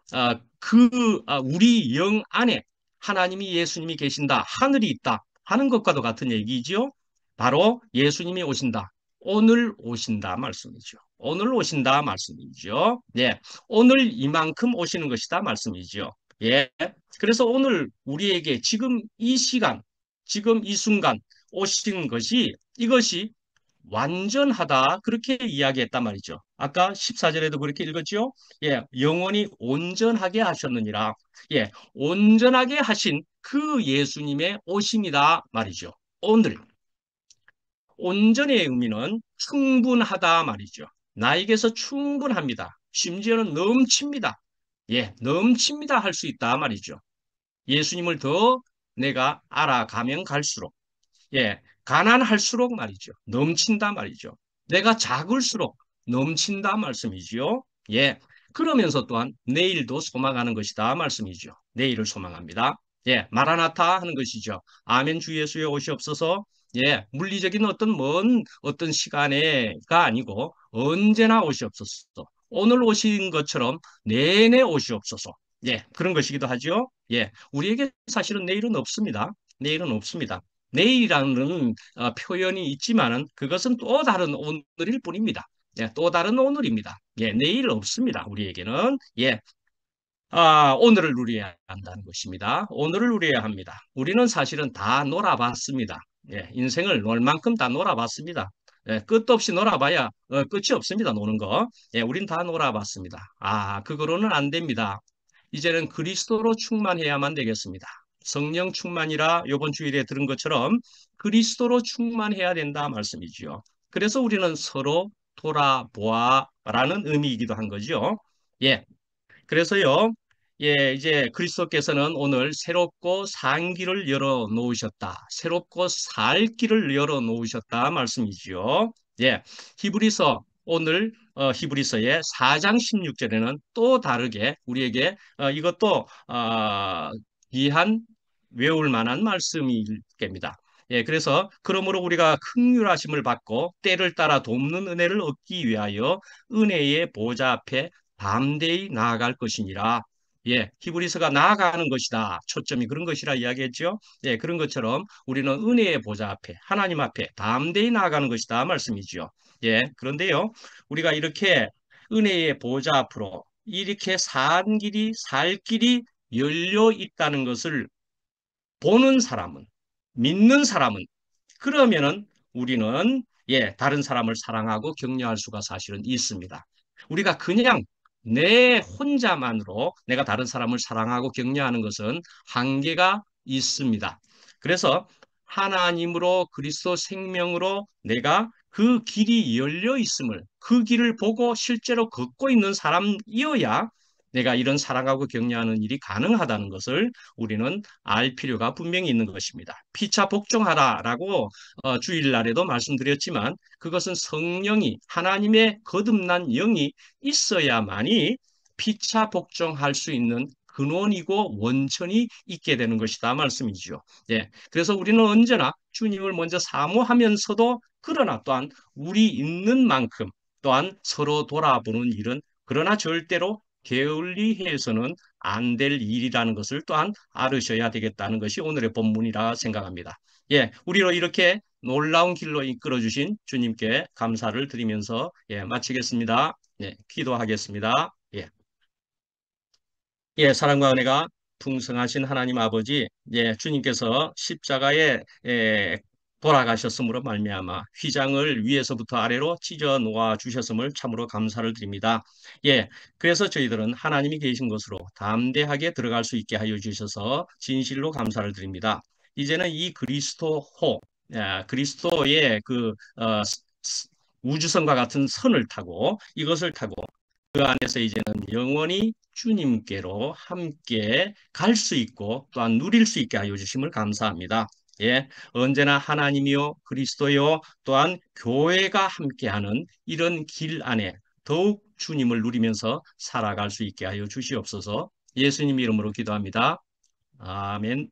S1: 우리 영 안에 하나님이 예수님이 계신다, 하늘이 있다 하는 것과도 같은 얘기죠. 바로 예수님이 오신다, 오늘 오신다 말씀이죠. 오늘 오신다 말씀이죠. 예, 오늘 이만큼 오시는 것이다 말씀이죠. 예, 그래서 오늘 우리에게 지금 이 시간, 지금 이 순간 오신 것이 이것이 완전하다 그렇게 이야기했단 말이죠. 아까 14절에도 그렇게 읽었죠. 예, 영원히 온전하게 하셨느니라. 예, 온전하게 하신 그 예수님의 오심이다 말이죠. 오늘 온전의 의미는 충분하다 말이죠. 나에게서 충분합니다. 심지어는 넘칩니다. 예, 넘칩니다 할 수 있다 말이죠. 예수님을 더 내가 알아가면 갈수록 예, 가난할수록 말이죠. 넘친다 말이죠. 내가 작을수록 넘친다 말씀이지요. 예, 그러면서 또한 내일도 소망하는 것이다 말씀이죠. 내일을 소망합니다. 예, 마라나타 하는 것이죠. 아멘 주 예수의 오시옵소서. 예, 물리적인 어떤 시간에가 아니고 언제나 오시옵소서. 오늘 오신 것처럼 내내 오시옵소서. 예, 그런 것이기도 하죠. 예, 우리에게 사실은 내일은 없습니다. 내일은 없습니다. 내일이라는 표현이 있지만은 그것은 또 다른 오늘일 뿐입니다. 예, 또 다른 오늘입니다. 예, 내일 없습니다. 우리에게는. 예, 오늘을 누려야 한다는 것입니다. 오늘을 누려야 합니다. 우리는 사실은 다 놀아봤습니다. 예, 인생을 놀 만큼 다 놀아봤습니다. 예, 끝도 없이 놀아봐야 끝이 없습니다. 노는 거. 예, 우린 다 놀아봤습니다. 그거로는 안 됩니다. 이제는 그리스도로 충만해야만 되겠습니다. 성령 충만이라 이번 주일에 들은 것처럼 그리스도로 충만해야 된다 말씀이지요. 그래서 우리는 서로 돌아보아라는 의미이기도 한 거죠. 예, 그래서요, 예, 이제 그리스도께서는 오늘 새롭고 산 길을 열어 놓으셨다. 새롭고 살 길을 열어 놓으셨다 말씀이지요. 예, 히브리서 오늘 히브리서의 4장 16절에는 또 다르게 우리에게 이것도 귀한 외울 만한 말씀일 겁니다. 예, 그래서 그러므로 우리가 긍휼하심을 받고 때를 따라 돕는 은혜를 얻기 위하여 은혜의 보좌 앞에 담대히 나아갈 것이니라. 예, 히브리서가 나아가는 것이다. 초점이 그런 것이라 이야기했죠. 예, 그런 것처럼 우리는 은혜의 보좌 앞에, 하나님 앞에 담대히 나아가는 것이다. 말씀이죠. 예, 그런데요, 우리가 이렇게 은혜의 보좌 앞으로 이렇게 산 길이, 살 길이 열려 있다는 것을 보는 사람은, 믿는 사람은, 그러면은 우리는 다른 사람을 사랑하고 격려할 수가 사실은 있습니다. 우리가 그냥 내 혼자만으로 내가 다른 사람을 사랑하고 격려하는 것은 한계가 있습니다. 그래서 하나님으로 그리스도 생명으로 내가 그 길이 열려 있음을 그 길을 보고 실제로 걷고 있는 사람이어야 내가 이런 사랑하고 격려하는 일이 가능하다는 것을 우리는 알 필요가 분명히 있는 것입니다. 피차 복종하라라고 주일날에도 말씀드렸지만 그것은 성령이 하나님의 거듭난 영이 있어야만이 피차 복종할 수 있는 근원이고 원천이 있게 되는 것이다 말씀이죠. 예, 그래서 우리는 언제나 주님을 먼저 사모하면서도 그러나 또한 우리 있는 만큼 또한 서로 돌아보는 일은 그러나 절대로 게을리해서는 안 될 일이라는 것을 또한 알으셔야 되겠다는 것이 오늘의 본문이라 생각합니다. 예, 우리로 이렇게 놀라운 길로 이끌어 주신 주님께 감사를 드리면서 마치겠습니다. 예, 기도하겠습니다. 예. 예, 사랑과 은혜가 풍성하신 하나님 아버지, 예, 주님께서 십자가에 돌아가셨으므로 말미암아 휘장을 위에서부터 아래로 찢어 놓아 주셨음을 참으로 감사를 드립니다. 예, 그래서 저희들은 하나님이 계신 곳으로 담대하게 들어갈 수 있게 하여 주셔서 진실로 감사를 드립니다. 이제는 이 그리스도호, 그리스도의 우주선과 같은 선을 타고 이것을 타고 그 안에서 이제는 영원히 주님께로 함께 갈 수 있고 또한 누릴 수 있게 하여 주심을 감사합니다. 예, 언제나 하나님이요 그리스도요 또한 교회가 함께하는 이런 길 안에 더욱 주님을 누리면서 살아갈 수 있게 하여 주시옵소서. 예수님 이름으로 기도합니다. 아멘.